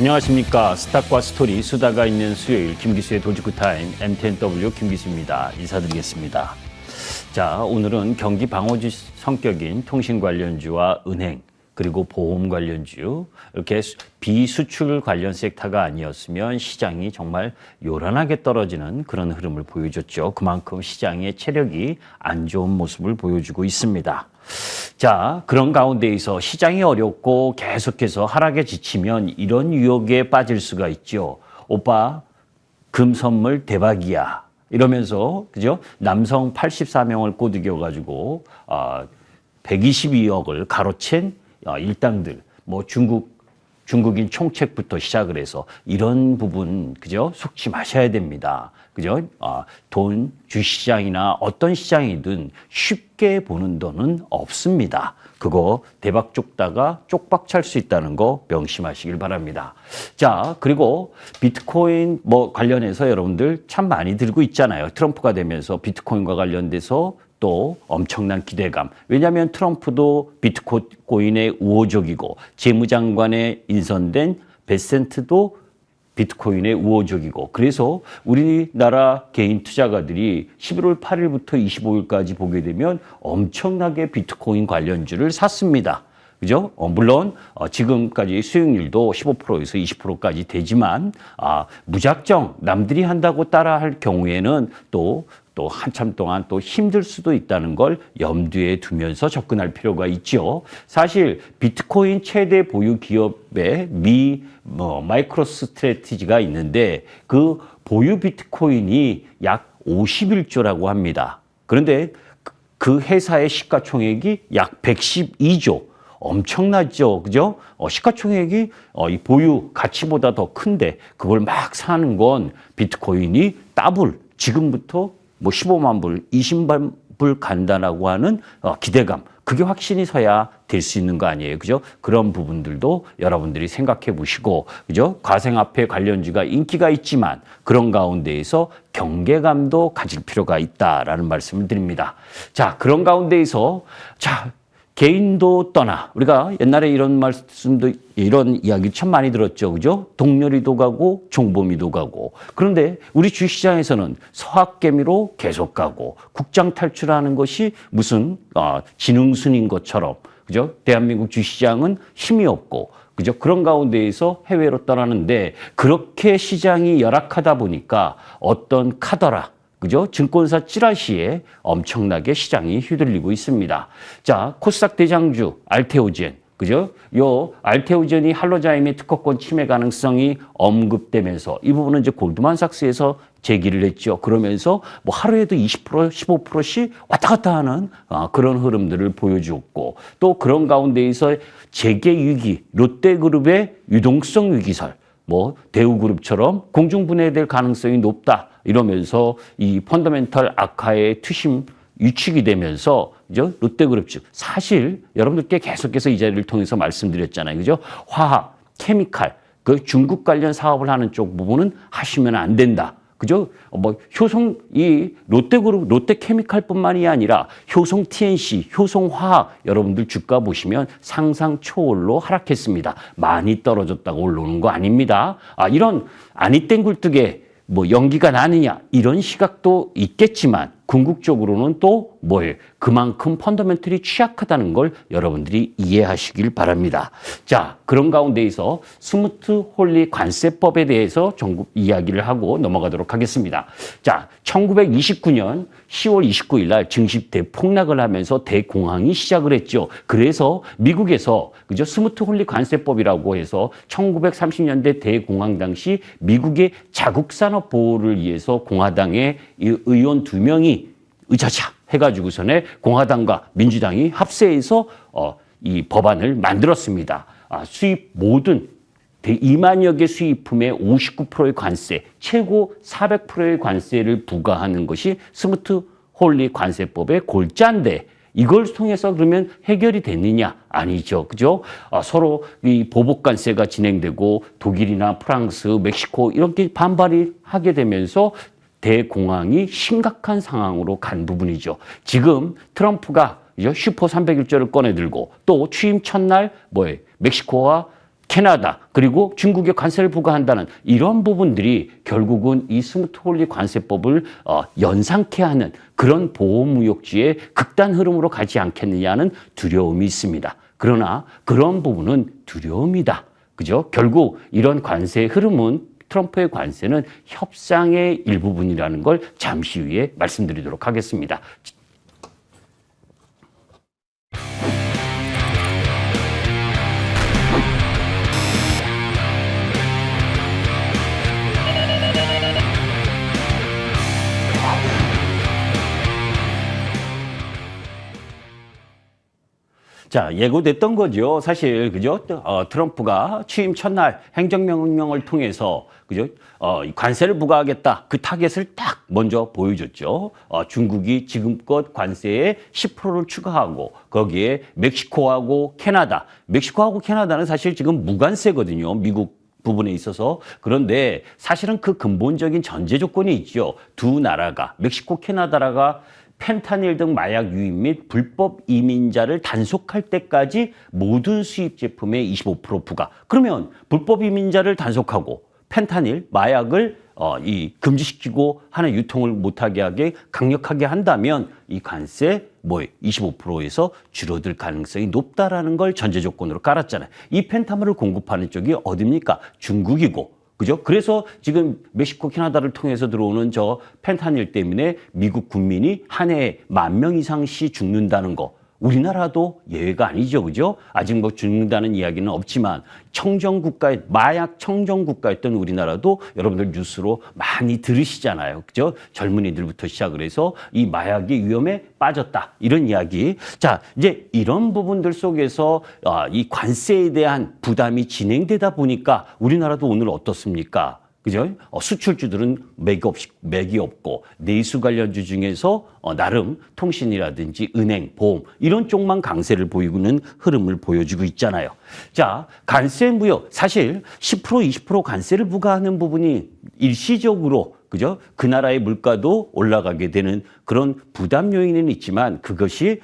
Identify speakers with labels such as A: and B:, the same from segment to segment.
A: 안녕하십니까. 스탁과 스토리, 수다가 있는 수요일 김기수의 도지구타임 MTNW 김기수입니다. 인사드리겠습니다. 자, 오늘은 경기 방어주 성격인 통신 관련주와 은행 그리고 보험 관련주, 이렇게 비수출 관련 섹터가 아니었으면 시장이 정말 요란하게 떨어지는 그런 흐름을 보여줬죠. 그만큼 시장의 체력이 안 좋은 모습을 보여주고 있습니다. 자, 그런 가운데에서 시장이 어렵고 계속해서 하락에 지치면 이런 유혹에 빠질 수가 있죠. 오빠, 금 선물 대박이야. 이러면서, 그죠? 남성 84명을 꼬드겨가지고, 122억을 가로챈 일당들, 뭐 중국인 총책부터 시작을 해서 이런 부분, 그죠? 속지 마셔야 됩니다. 그죠? 돈, 주시장이나 어떤 시장이든 쉽게 보는 돈은 없습니다. 그거 대박 쫓다가 쪽박 찰 수 있다는 거 명심하시길 바랍니다. 자, 그리고 비트코인 관련해서 여러분들 참 많이 들고 있잖아요. 트럼프가 되면서 비트코인과 관련돼서 또 엄청난 기대감. 왜냐하면 트럼프도 비트코인에 우호적이고 재무장관에 인선된 베센트도 비트코인에 우호적이고, 그래서 우리나라 개인 투자가들이 11월 8일부터 25일까지 보게 되면 엄청나게 비트코인 관련주를 샀습니다. 그죠? 물론 지금까지 수익률도 15%에서 20%까지 되지만 무작정 남들이 한다고 따라할 경우에는 또 한참 동안 또 힘들 수도 있다는 걸 염두에 두면서 접근할 필요가 있죠. 사실 비트코인 최대 보유 기업의 마이크로 스트래티지가 있는데 그 보유 비트코인이 약 51조라고 합니다. 그런데 그 회사의 시가총액이 약 112조. 엄청나죠. 그죠? 시가총액이 이 보유 가치보다 더 큰데 그걸 막 사는 건 비트코인이 더블, 지금부터 15만 불, 20만 불 간다라고 하는 기대감. 그게 확신이 서야 될 수 있는 거 아니에요. 그죠? 그런 부분들도 여러분들이 생각해 보시고, 그죠? 가상화폐 관련주가 인기가 있지만 그런 가운데에서 경계감도 가질 필요가 있다라는 말씀을 드립니다. 자, 그런 가운데에서 개인도 떠나, 우리가 옛날에 이런 말씀도, 이런 이야기 참 많이 들었죠. 그죠? 동료리도 가고, 종범이도 가고. 그런데 우리 주시장에서는 서학개미로 계속 가고, 국장 탈출하는 것이 무슨, 지능순인 것처럼, 그죠? 대한민국 주시장은 힘이 없고, 그죠? 그런 가운데에서 해외로 떠나는데, 그렇게 시장이 열악하다 보니까 어떤 카더라, 그죠? 증권사 찌라시에 엄청나게 시장이 휘둘리고 있습니다. 자, 코스닥 대장주 알테오젠, 그죠? 요 알테오젠이 할로자임의 특허권 침해 가능성이 언급되면서 이 부분은 이제 골드만삭스에서 제기를 했죠. 그러면서 하루에도 20%, 15%씩 왔다 갔다 하는 그런 흐름들을 보여주었고, 또 그런 가운데에서 재계 위기, 롯데그룹의 유동성 위기설, 대우그룹처럼 공중분해될 가능성이 높다. 이러면서 이 펀더멘털 악화의 투심 유축이 되면서, 그죠? 롯데그룹 측. 사실 여러분들께 계속해서 이 자리를 통해서 말씀드렸잖아요. 그죠? 화학, 케미칼, 그 중국 관련 사업을 하는 쪽 부분은 하시면 안 된다. 그죠? 이 롯데그룹, 롯데케미칼뿐만이 아니라 효성 TNC, 효성화학 여러분들 주가 보시면 상상 초월로 하락했습니다. 많이 떨어졌다고 올라오는 거 아닙니다. 이런 아니 땡굴뚝에 연기가 나느냐 이런 시각도 있겠지만 궁극적으로는 또 그만큼 펀더멘털이 취약하다는 걸 여러분들이 이해하시길 바랍니다. 자, 그런 가운데에서 스무트 홀리 관세법에 대해서 전국 이야기를 하고 넘어가도록 하겠습니다. 자, 1929년 10월 29일 날 증시 대폭락을 하면서 대공황이 시작을 했죠. 그래서 미국에서, 그죠? 스무트 홀리 관세법이라고 해서 1930년대 대공황 당시 미국의 자국산업 보호를 위해서 공화당의 의원 2명이 의자차 해가지고서는 공화당과 민주당이 합세해서 이 법안을 만들었습니다. 모든 2만여 개 수입품에 59%의 관세, 최고 400%의 관세를 부과하는 것이 스무트 홀리 관세법의 골자인데, 이걸 통해서 그러면 해결이 됐느냐? 아니죠. 그죠? 서로 이 보복관세가 진행되고 독일이나 프랑스, 멕시코 이렇게 반발이 하게 되면서 대공황이 심각한 상황으로 간 부분이죠. 지금 트럼프가 슈퍼 301조를 꺼내들고 또 취임 첫날 멕시코와 캐나다 그리고 중국에 관세를 부과한다는 이런 부분들이 결국은 이 스무트홀리 관세법을 연상케 하는 그런 보호무역주의 극단 흐름으로 가지 않겠느냐는 두려움이 있습니다. 그러나 그런 부분은 두려움이다. 그죠? 결국 이런 관세의 흐름은 트럼프의 관세는 협상의 일부분이라는 걸 잠시 후에 말씀드리도록 하겠습니다. 자, 예고됐던 거죠. 사실, 그죠? 트럼프가 취임 첫날 행정명령을 통해서, 그죠? 관세를 부과하겠다. 그 타겟을 딱 먼저 보여줬죠. 중국이 지금껏 관세에 10%를 추가하고, 거기에 멕시코하고 캐나다. 멕시코하고 캐나다는 사실 지금 무관세거든요. 미국 부분에 있어서. 그런데 사실은 그 근본적인 전제 조건이 있죠. 두 나라가, 멕시코, 캐나다가 펜타닐 등 마약 유입 및 불법 이민자를 단속할 때까지 모든 수입 제품에 25% 부과. 그러면 불법 이민자를 단속하고 펜타닐, 마약을 금지시키고 하는 유통을 못하게 하게 강력하게 한다면 이 관세 25%에서 줄어들 가능성이 높다라는 걸 전제 조건으로 깔았잖아요. 이 펜타밀을 공급하는 쪽이 어디입니까? 중국이고. 그죠? 그래서 지금 멕시코, 캐나다를 통해서 들어오는 저 펜타닐 때문에 미국 국민이 한 해에 10,000명 이상씩 죽는다는 거. 우리나라도 예외가 아니죠. 그죠? 아직 뭐 죽는다는 이야기는 없지만 마약 청정국가였던 우리나라도 여러분들 뉴스로 많이 들으시잖아요. 그죠? 젊은이들부터 시작을 해서 이 마약이 위험에 빠졌다. 이런 이야기. 자, 이제 이런 부분들 속에서 이 관세에 대한 부담이 진행되다 보니까 우리나라도 오늘 어떻습니까? 그죠? 수출주들은 맥이 없고 내수 관련주 중에서 나름 통신이라든지 은행, 보험 이런 쪽만 강세를 보이고는 흐름을 보여주고 있잖아요. 자, 관세 무역 사실 10% 20% 관세를 부과하는 부분이 일시적으로 그죠? 그 나라의 물가도 올라가게 되는 그런 부담 요인은 있지만 그것이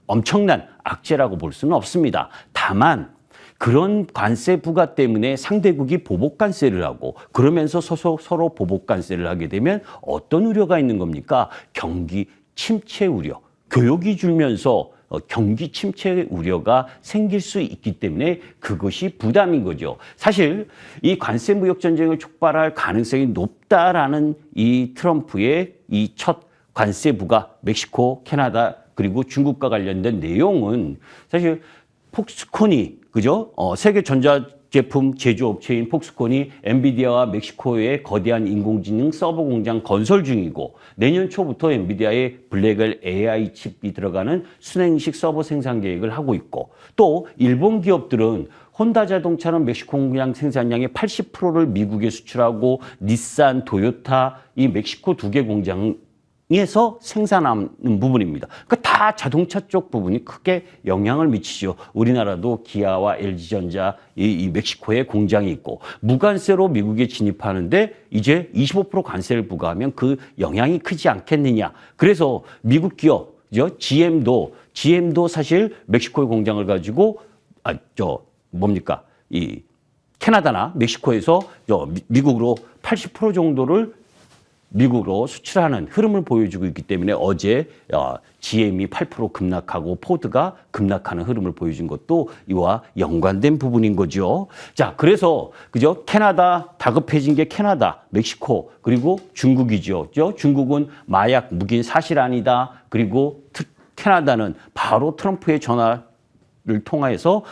A: 엄청난 악재라고 볼 수는 없습니다. 다만 그런 관세 부과 때문에 상대국이 보복 관세를 하고 그러면서 서로 보복 관세를 하게 되면 어떤 우려가 있는 겁니까? 경기 침체 우려. 교역이 줄면서 경기 침체 우려가 생길 수 있기 때문에 그것이 부담인 거죠. 사실 이 관세 무역 전쟁을 촉발할 가능성이 높다라는 이 트럼프의 이 첫 관세 부과 멕시코, 캐나다 그리고 중국과 관련된 내용은 사실 폭스콘이 그죠? 세계 전자제품 제조업체인 폭스콘이 엔비디아와 멕시코의 거대한 인공지능 서버 공장 건설 중이고 내년 초부터 엔비디아의 블랙엘 AI 칩이 들어가는 순행식 서버 생산 계획을 하고 있고 또 일본 기업들은 혼다 자동차는 멕시코 공장 생산량의 80%를 미국에 수출하고 닛산, 도요타 이 멕시코 2개 공장에서 생산하는 부분입니다. 그러니까 다 자동차 쪽 부분이 크게 영향을 미치죠. 우리나라도 기아와 LG전자 이 멕시코에 공장이 있고 무관세로 미국에 진입하는데 이제 25% 관세를 부과하면 그 영향이 크지 않겠느냐. 그래서 미국 기업 GM도 사실 멕시코의 공장을 가지고 이 캐나다나 멕시코에서 미국으로 80% 정도를 미국으로 수출하는 흐름을 보여주고 있기 때문에 어제 GM이 8% 급락하고 포드가 급락하는 흐름을 보여준 것도 이와 연관된 부분인 거죠. 자, 그래서 그죠? 캐나다 다급해진 게 캐나다, 멕시코 그리고 중국이죠. 중국은 마약 무기인 사실 아니다. 그리고 캐나다는 바로 트럼프의 전화를 통해서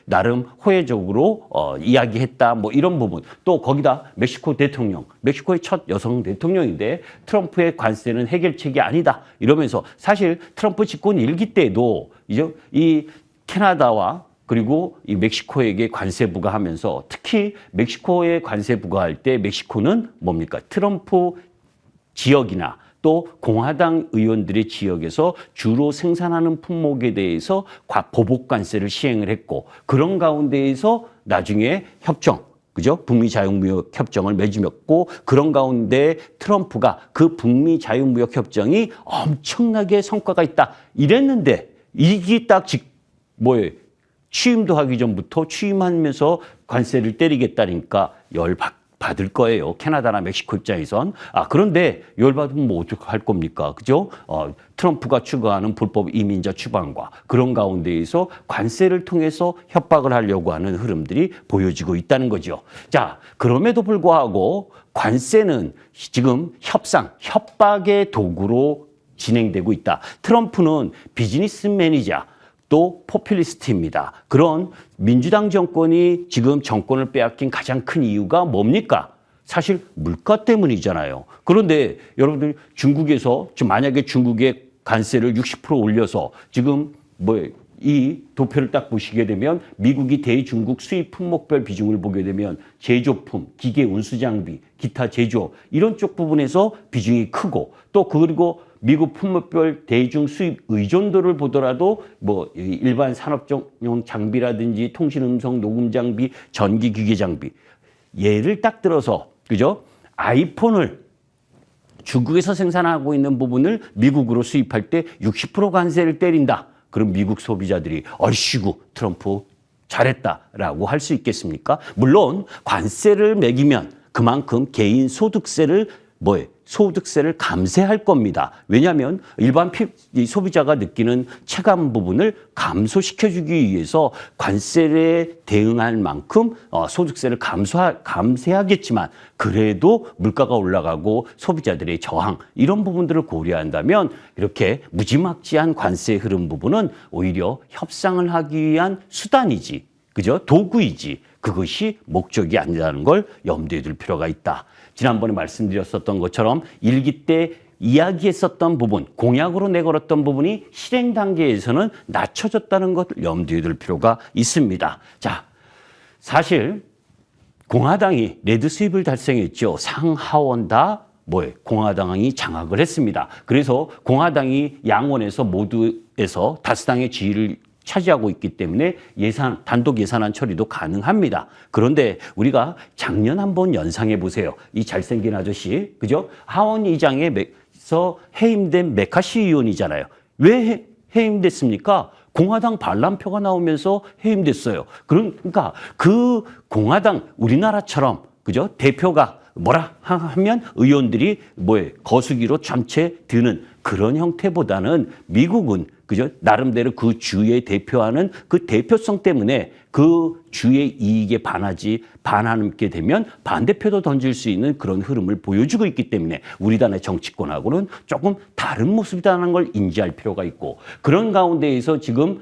A: 나름 호혜적으로 이야기했다 이런 부분 또 거기다 멕시코 대통령 멕시코의 첫 여성 대통령인데 트럼프의 관세는 해결책이 아니다 이러면서 사실 트럼프 집권 1기 때도 이제 이 캐나다와 그리고 이 멕시코에게 관세 부과하면서 특히 멕시코에 관세 부과할 때 멕시코는 뭡니까? 트럼프 지역이나 또 공화당 의원들의 지역에서 주로 생산하는 품목에 대해서 보복 관세를 시행을 했고 그런 가운데에서 나중에 협정, 그죠? 북미 자유무역 협정을 맺었고 그런 가운데 트럼프가 그 북미 자유무역 협정이 엄청나게 성과가 있다 이랬는데 이게 딱 취임도 하기 전부터 취임하면서 관세를 때리겠다니까 받을 거예요. 캐나다나 멕시코 입장에선. 그런데 열받으면 뭐 어떻게 할 겁니까? 그죠? 트럼프가 추구하는 불법 이민자 추방과 그런 가운데에서 관세를 통해서 협박을 하려고 하는 흐름들이 보여지고 있다는 거죠. 자, 그럼에도 불구하고 관세는 지금 협박의 도구로 진행되고 있다. 트럼프는 비즈니스맨이자 또 포퓰리스트입니다. 그런 민주당 정권이 지금 정권을 빼앗긴 가장 큰 이유가 뭡니까? 사실 물가 때문이잖아요. 그런데 여러분들 중국에서 만약에 중국의 관세를 60% 올려서 지금 이 도표를 딱 보시게 되면 미국이 대중국 수입 품목별 비중을 보게 되면 제조품, 기계 운수 장비, 기타 제조업 이런 쪽 부분에서 비중이 크고 또 그리고 미국 품목별 대중 수입 의존도를 보더라도 일반 산업용 장비라든지 통신 음성 녹음 장비, 전기 기계 장비 예를 딱 들어서 그죠? 아이폰을 중국에서 생산하고 있는 부분을 미국으로 수입할 때 60% 관세를 때린다. 그럼 미국 소비자들이 얼씨구 트럼프 잘했다라고 할 수 있겠습니까? 물론 관세를 매기면 그만큼 개인 소득세를 소득세를 감세할 겁니다. 왜냐하면 일반 소비자가 느끼는 체감 부분을 감소시켜주기 위해서 관세에 대응할 만큼 소득세를 감세하겠지만 그래도 물가가 올라가고 소비자들의 저항 이런 부분들을 고려한다면 이렇게 무지막지한 관세 흐름 부분은 오히려 협상을 하기 위한 수단이지, 그죠? 도구이지. 그것이 목적이 아니라는 걸 염두에 둘 필요가 있다. 지난번에 말씀드렸었던 것처럼 일기 때 이야기했었던 부분, 공약으로 내걸었던 부분이 실행 단계에서는 낮춰졌다는 것을 염두에 둘 필요가 있습니다. 자, 사실 공화당이 레드 스윕을 달성했죠. 상하원 다 공화당이 장악을 했습니다. 그래서 공화당이 양원에서 모두에서 다수당의 지위를 차지하고 있기 때문에 단독 예산안 처리도 가능합니다. 그런데 우리가 작년 한번 연상해 보세요. 이 잘생긴 아저씨, 그죠? 하원 의장에서 해임된 메카시 의원이잖아요. 왜 해임됐습니까? 공화당 반란표가 나오면서 해임됐어요. 그러니까 그 공화당 우리나라처럼 그죠? 대표가 뭐라 하면 의원들이 거수기로 잠체 드는 그런 형태보다는 미국은 그죠? 나름대로 그 주에 대표하는 그 대표성 때문에 그 주의 이익에 반하게 되면 반대표도 던질 수 있는 그런 흐름을 보여주고 있기 때문에 우리 당의 정치권하고는 조금 다른 모습이라는 걸 인지할 필요가 있고 그런 가운데에서 지금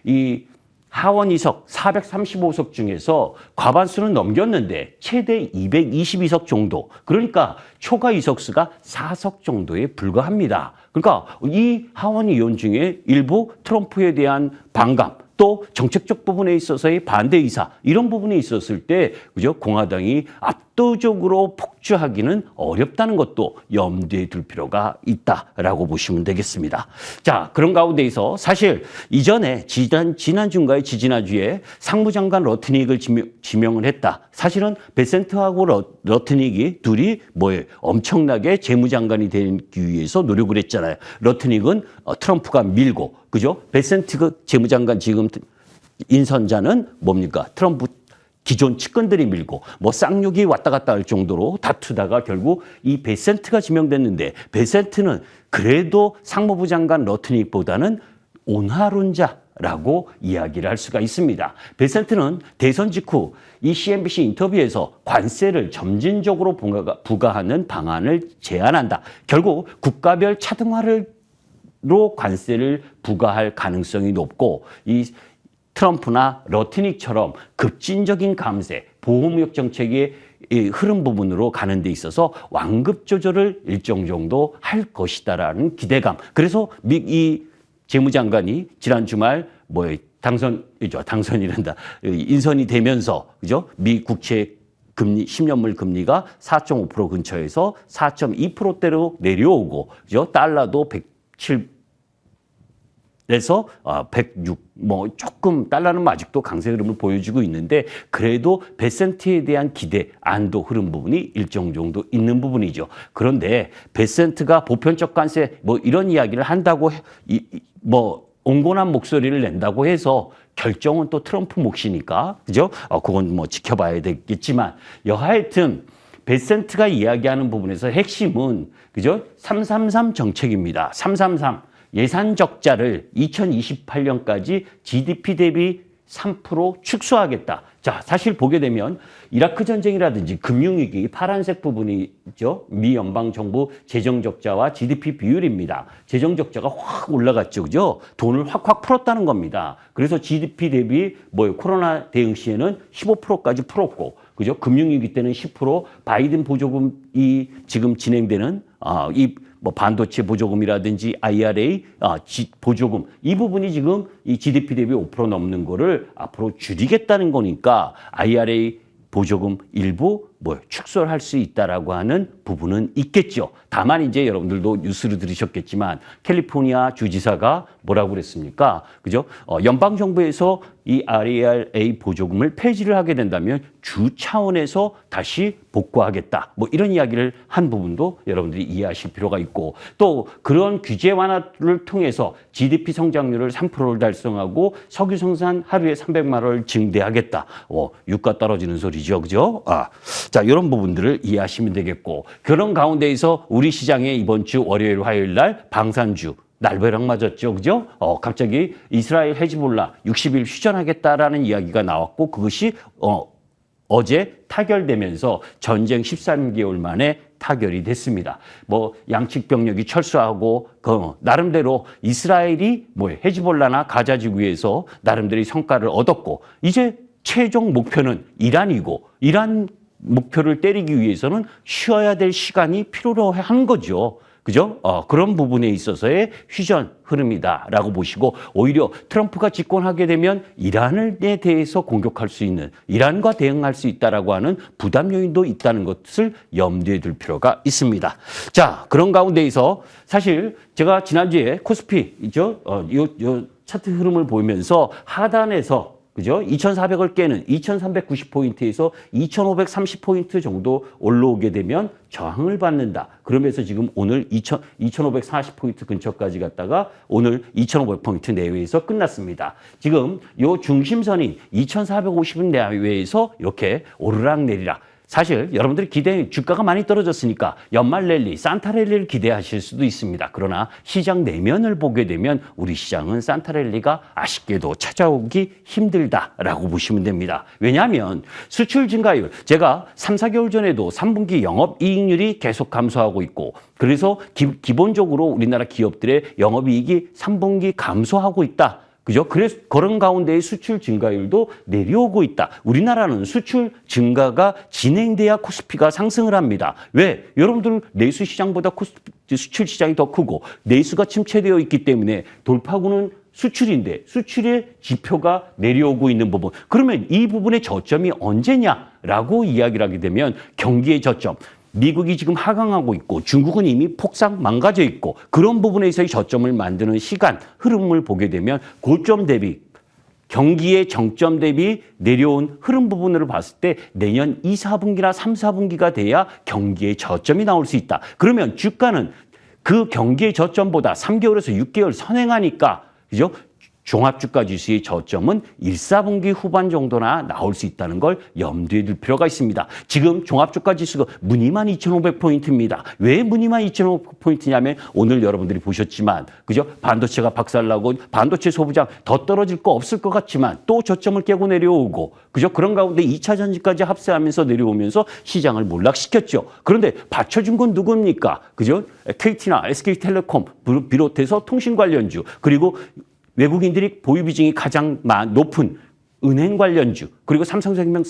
A: 이 하원 의석 435석 중에서 과반수는 넘겼는데 최대 222석 정도. 그러니까 초과 의석수가 4석 정도에 불과합니다. 그러니까 이 하원 의원 중에 일부 트럼프에 대한 반감 또 정책적 부분에 있어서의 반대 의사 이런 부분에 있었을 때 그죠? 공화당이 압도적으로 폭주하기는 어렵다는 것도 염두에 둘 필요가 있다라고 보시면 되겠습니다. 자, 그런 가운데에서 사실 이전에 지난주인가요? 지지난주에 상무장관 러트닉을 지명을 했다. 사실은 베센트하고 러트닉이 둘이 엄청나게 재무장관이 되기 위해서 노력을 했잖아요. 러트닉은 트럼프가 밀고 그죠? 베센트 재무장관 지금 인선자는 뭡니까? 트럼프 기존 측근들이 밀고 쌍욕이 왔다 갔다 할 정도로 다투다가 결국 이 베센트가 지명됐는데 베센트는 그래도 상무부 장관 러트닉보다는 온화론자라고 이야기를 할 수가 있습니다. 베센트는 대선 직후 이 CNBC 인터뷰에서 관세를 점진적으로 부과하는 방안을 제안한다. 결국 국가별 차등화로 관세를 부과할 가능성이 높고 이 트럼프나 러트닉처럼 급진적인 감세, 보호무역 정책의 흐름 부분으로 가는 데 있어서 완급 조절을 일정 정도 할 것이다라는 기대감. 그래서 이 재무장관이 지난 주말 당선이란다. 인선이 되면서 그죠? 미 국채 금리 10년물 금리가 4.5% 근처에서 4.2%대로 내려오고 그죠? 달러도 107에서 106 조금 달러는 아직도 강세 흐름을 보여주고 있는데 그래도 베센트에 대한 기대, 안도 흐름 부분이 일정 정도 있는 부분이죠. 그런데 베센트가 보편적 관세 이런 이야기를 한다고 온건한 목소리를 낸다고 해서 결정은 또 트럼프 몫이니까, 그죠? 그건 뭐 지켜봐야 되겠지만, 여하튼, 베센트가 이야기하는 부분에서 핵심은, 그죠? 333 정책입니다. 333. 예산 적자를 2028년까지 GDP 대비 3% 축소하겠다. 자, 사실 보게 되면 이라크 전쟁이라든지 금융위기 파란색 부분이죠. 미 연방정부 재정적자와 GDP 비율입니다. 재정적자가 확 올라갔죠. 그죠? 돈을 확확 풀었다는 겁니다. 그래서 GDP 대비 코로나 대응 시에는 15%까지 풀었고, 그죠? 금융위기 때는 10%, 바이든 보조금이 지금 진행되는 반도체 보조금이라든지 IRA 보조금 이 부분이 지금 이 GDP 대비 5% 넘는 거를 앞으로 줄이겠다는 거니까 IRA 보조금 일부 축소를 할 수 있다라고 하는 부분은 있겠죠. 다만 이제 여러분들도 뉴스를 들으셨겠지만 캘리포니아 주지사가 뭐라고 그랬습니까? 그죠? 연방 정부에서 이 IRA 보조금을 폐지를 하게 된다면 주 차원에서 다시 복구하겠다. 이런 이야기를 한 부분도 여러분들이 이해하실 필요가 있고, 또 그런 규제 완화를 통해서 GDP 성장률을 3%를 달성하고 석유 생산 하루에 300만 원을 증대하겠다. 유가 떨어지는 소리죠. 그죠? 자, 이런 부분들을 이해하시면 되겠고, 그런 가운데에서 우리 시장에 이번 주 월요일, 화요일 날 방산주 날벼락 맞았죠. 그죠? 갑자기 이스라엘 헤즈볼라 60일 휴전하겠다라는 이야기가 나왔고, 그것이 어제 타결되면서 전쟁 13개월 만에 타결이 됐습니다. 양측 병력이 철수하고, 나름대로 이스라엘이 헤즈볼라나 가자 지구에서 나름대로 성과를 얻었고, 이제 최종 목표는 이란이고, 이란 목표를 때리기 위해서는 쉬어야 될 시간이 필요로 한 거죠. 그죠? 그런 부분에 있어서의 휴전 흐름이다라고 보시고, 오히려 트럼프가 집권하게 되면 이란에 대해서 공격할 수 있는, 이란과 대응할 수 있다라고 하는 부담 요인도 있다는 것을 염두에 둘 필요가 있습니다. 자, 그런 가운데에서 사실 제가 지난주에 코스피죠, 요 차트 흐름을 보면서 하단에서, 그죠? 2,400을 깨는 2,390포인트에서 2,530포인트 정도 올라오게 되면 저항을 받는다. 그러면서 지금 오늘 2,540포인트 근처까지 갔다가 오늘 2,500포인트 내외에서 끝났습니다. 지금 요 중심선인 2,450은 내외에서 이렇게 오르락 내리락. 사실 여러분들이 주가가 많이 떨어졌으니까 연말 랠리, 산타 랠리를 기대하실 수도 있습니다. 그러나 시장 내면을 보게 되면 우리 시장은 산타 랠리가 아쉽게도 찾아오기 힘들다라고 보시면 됩니다. 왜냐하면 수출 증가율, 제가 3, 4개월 전에도 3분기 영업이익률이 계속 감소하고 있고, 그래서 기본적으로 우리나라 기업들의 영업이익이 3분기 감소하고 있다. 그죠? 그래서 그런 가운데의 수출 증가율도 내려오고 있다. 우리나라는 수출 증가가 진행돼야 코스피가 상승을 합니다. 왜? 여러분들 내수 시장보다 수출 시장이 더 크고 내수가 침체되어 있기 때문에 돌파구는 수출인데 수출의 지표가 내려오고 있는 부분. 그러면 이 부분의 저점이 언제냐라고 이야기를 하게 되면 경기의 저점. 미국이 지금 하강하고 있고 중국은 이미 폭삭 망가져 있고, 그런 부분에서의 저점을 만드는 시간 흐름을 보게 되면 고점 대비, 경기의 정점 대비 내려온 흐름 부분으로 봤을 때 내년 2, 4분기나 3, 4분기가 돼야 경기의 저점이 나올 수 있다. 그러면 주가는 그 경기의 저점보다 3개월에서 6개월 선행하니까, 그죠? 종합주가 지수의 저점은 1, 4분기 후반 정도나 나올 수 있다는 걸 염두에 둘 필요가 있습니다. 지금 종합주가 지수가 무늬만 2,500포인트입니다. 왜 무늬만 2,500포인트냐면 오늘 여러분들이 보셨지만, 그죠? 반도체가 박살나고 반도체 소부장 더 떨어질 거 없을 것 같지만 또 저점을 깨고 내려오고, 그죠? 그런 가운데 2차 전지까지 합세하면서 내려오면서 시장을 몰락시켰죠. 그런데 받쳐준 건 누굽니까? 그죠? KT나 SK텔레콤 비롯해서 통신 관련주, 그리고 외국인들이 보유 비중이 가장 높은 은행 관련주, 그리고 삼성생명,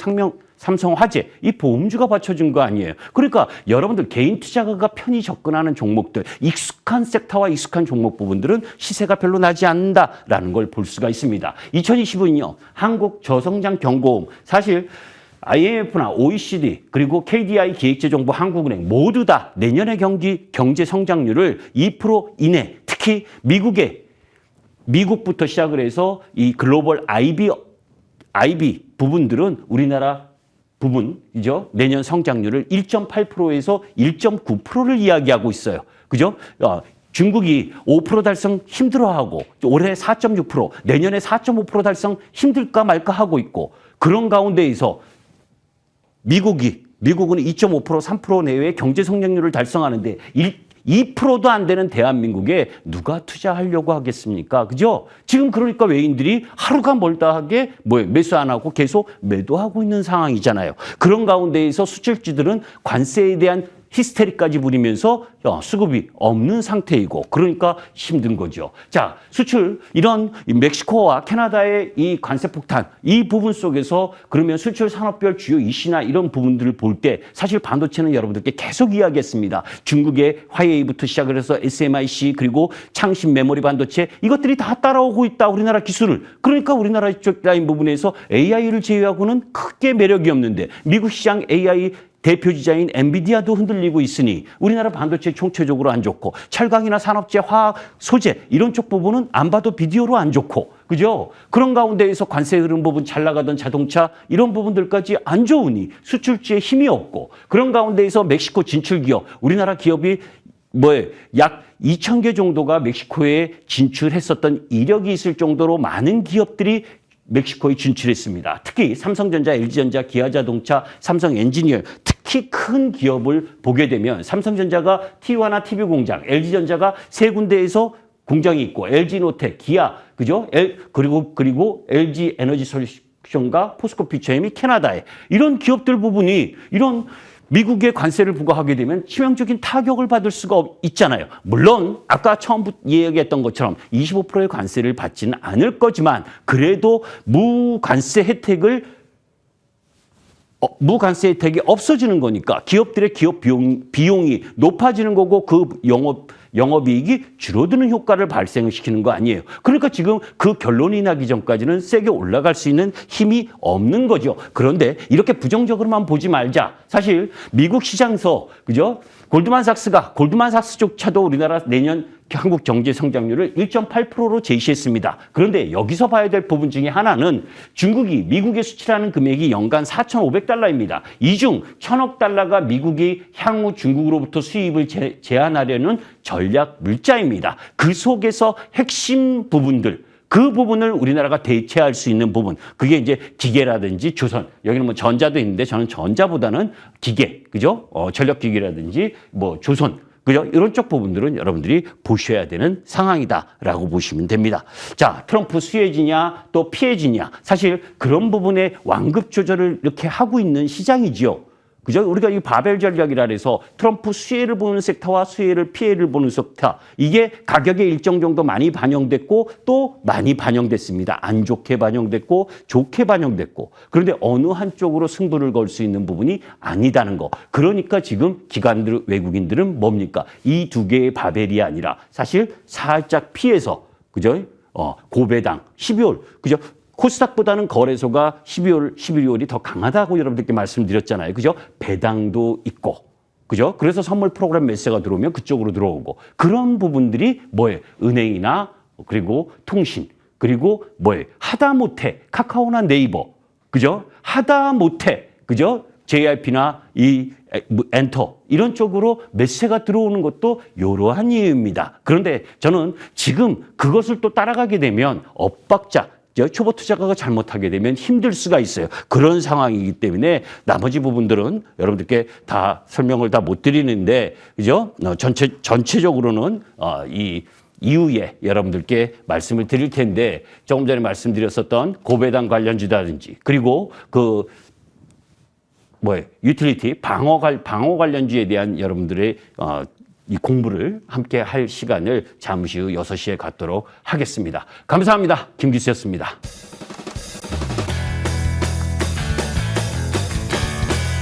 A: 삼성화재, 이 보험주가 받쳐준 거 아니에요. 그러니까 여러분들 개인 투자가가 편히 접근하는 종목들, 익숙한 섹터와 익숙한 종목 부분들은 시세가 별로 나지 않는다라는 걸 볼 수가 있습니다. 2025년 한국 저성장 경고음, 사실 IMF나 OECD 그리고 KDI 기획재정부 한국은행 모두 다 내년의 경제 성장률을 2% 이내, 특히 미국부터 시작을 해서 이 글로벌 IB 부분들은 우리나라 부분이죠. 내년 성장률을 1.8%에서 1.9%를 이야기하고 있어요. 그죠? 중국이 5% 달성 힘들어하고 올해 4.6%, 내년에 4.5% 달성 힘들까 말까 하고 있고 그런 가운데에서 미국은 2.5%, 3% 내외의 경제 성장률을 달성하는데 2%도 안 되는 대한민국에 누가 투자하려고 하겠습니까? 그죠? 지금 그러니까 외인들이 하루가 멀다 하게 매수 안 하고 계속 매도하고 있는 상황이잖아요. 그런 가운데에서 수출주들은 관세에 대한 히스테리까지 부리면서 수급이 없는 상태이고 그러니까 힘든 거죠. 자, 수출 이런 멕시코와 캐나다의 이 관세 폭탄 이 부분 속에서 그러면 수출 산업별 주요 이슈나 이런 부분들을 볼 때 사실 반도체는 여러분들께 계속 이야기했습니다. 중국의 화웨이부터 시작을 해서 SMIC 그리고 창신 메모리 반도체 이것들이 다 따라오고 있다. 우리나라 기술을. 그러니까 우리나라 이쪽 라인 부분에서 AI를 제외하고는 크게 매력이 없는데 미국 시장 AI 대표주자인 엔비디아도 흔들리고 있으니 우리나라 반도체 총체적으로 안 좋고 철강이나 산업재, 화학, 소재 이런 쪽 부분은 안 봐도 비디오로 안 좋고 그죠? 그런 가운데에서 관세 흐름 부분 잘 나가던 자동차 이런 부분들까지 안 좋으니 수출주에 힘이 없고 그런 가운데에서 멕시코 진출 기업 우리나라 기업이 약 2,000개 정도가 멕시코에 진출했었던 이력이 있을 정도로 많은 기업들이 멕시코에 진출했습니다. 특히 삼성전자, LG전자, 기아자동차, 삼성엔지니어 특히 큰 기업을 보게 되면 삼성전자가 T1나 TB 공장, LG전자가 세 군데에서 공장이 있고 LG노텍, 기아, 그죠? 그리고 LG 에너지 솔루션과 포스코 퓨처엠이 캐나다에 이런 기업들 부분이 이런 미국의 관세를 부과하게 되면 치명적인 타격을 받을 수가 있잖아요. 물론 아까 처음부터 이야기했던 것처럼 25%의 관세를 받지는 않을 거지만 그래도 무관세 혜택이 없어지는 거니까 기업들의 기업 비용이 높아지는 거고 그 영업이익이 줄어드는 효과를 발생시키는 거 아니에요. 그러니까 지금 그 결론이 나기 전까지는 세게 올라갈 수 있는 힘이 없는 거죠. 그런데 이렇게 부정적으로만 보지 말자. 사실 미국 시장서 그죠? 골드만삭스조차도 우리나라 내년 한국 경제 성장률을 1.8%로 제시했습니다. 그런데 여기서 봐야 될 부분 중에 하나는 중국이 미국에 수출하는 금액이 연간 4,500달러입니다. 이 중 1,000억 달러가 미국이 향후 중국으로부터 수입을 제한하려는 전략 물자입니다. 그 속에서 핵심 부분들 그 부분을 우리나라가 대체할 수 있는 부분 그게 이제 기계라든지 조선 여기는 뭐 전자도 있는데 저는 전자보다는 기계 그죠? 전력기계라든지 조선 그죠? 이런 쪽 부분들은 여러분들이 보셔야 되는 상황이다라고 보시면 됩니다. 자, 트럼프 수혜지냐 또 피해지냐 사실 그런 부분에 완급 조절을 이렇게 하고 있는 시장이지요. 그죠? 우리가 이 바벨 전략이라 해서 트럼프 수혜를 보는 섹터와 피해를 보는 섹터 이게 가격에 일정 정도 많이 반영됐고 또 많이 반영됐습니다. 안 좋게 반영됐고 좋게 반영됐고 그런데 어느 한쪽으로 승부를 걸 수 있는 부분이 아니다는 거. 그러니까 지금 기관들 외국인들은 뭡니까? 이 두 개의 바벨이 아니라 사실 살짝 피해서 그죠? 고배당 12월 그죠? 코스닥보다는 거래소가 12월이 더 강하다고 여러분들께 말씀드렸잖아요. 그죠? 배당도 있고. 그죠? 그래서 선물 프로그램 매수가 들어오면 그쪽으로 들어오고. 그런 부분들이 은행이나 그리고 통신 그리고 하다못해 카카오나 네이버. 그죠? 하다못해 그죠? JRP나 이 엔터 이런 쪽으로 매수가 들어오는 것도 이러한 이유입니다. 그런데 저는 지금 그것을 또 따라가게 되면 엇박자 초보 투자가가 잘못하게 되면 힘들 수가 있어요. 그런 상황이기 때문에 나머지 부분들은 여러분들께 다 설명을 다 못 드리는데, 그죠? 전체적으로는 이 이후에 여러분들께 말씀을 드릴 텐데, 조금 전에 말씀드렸었던 고배당 관련주라든지, 그리고 유틸리티 방어 관련주에 대한 여러분들의 이 공부를 함께 할 시간을 잠시 후 6시에 갖도록 하겠습니다. 감사합니다. 김기수였습니다.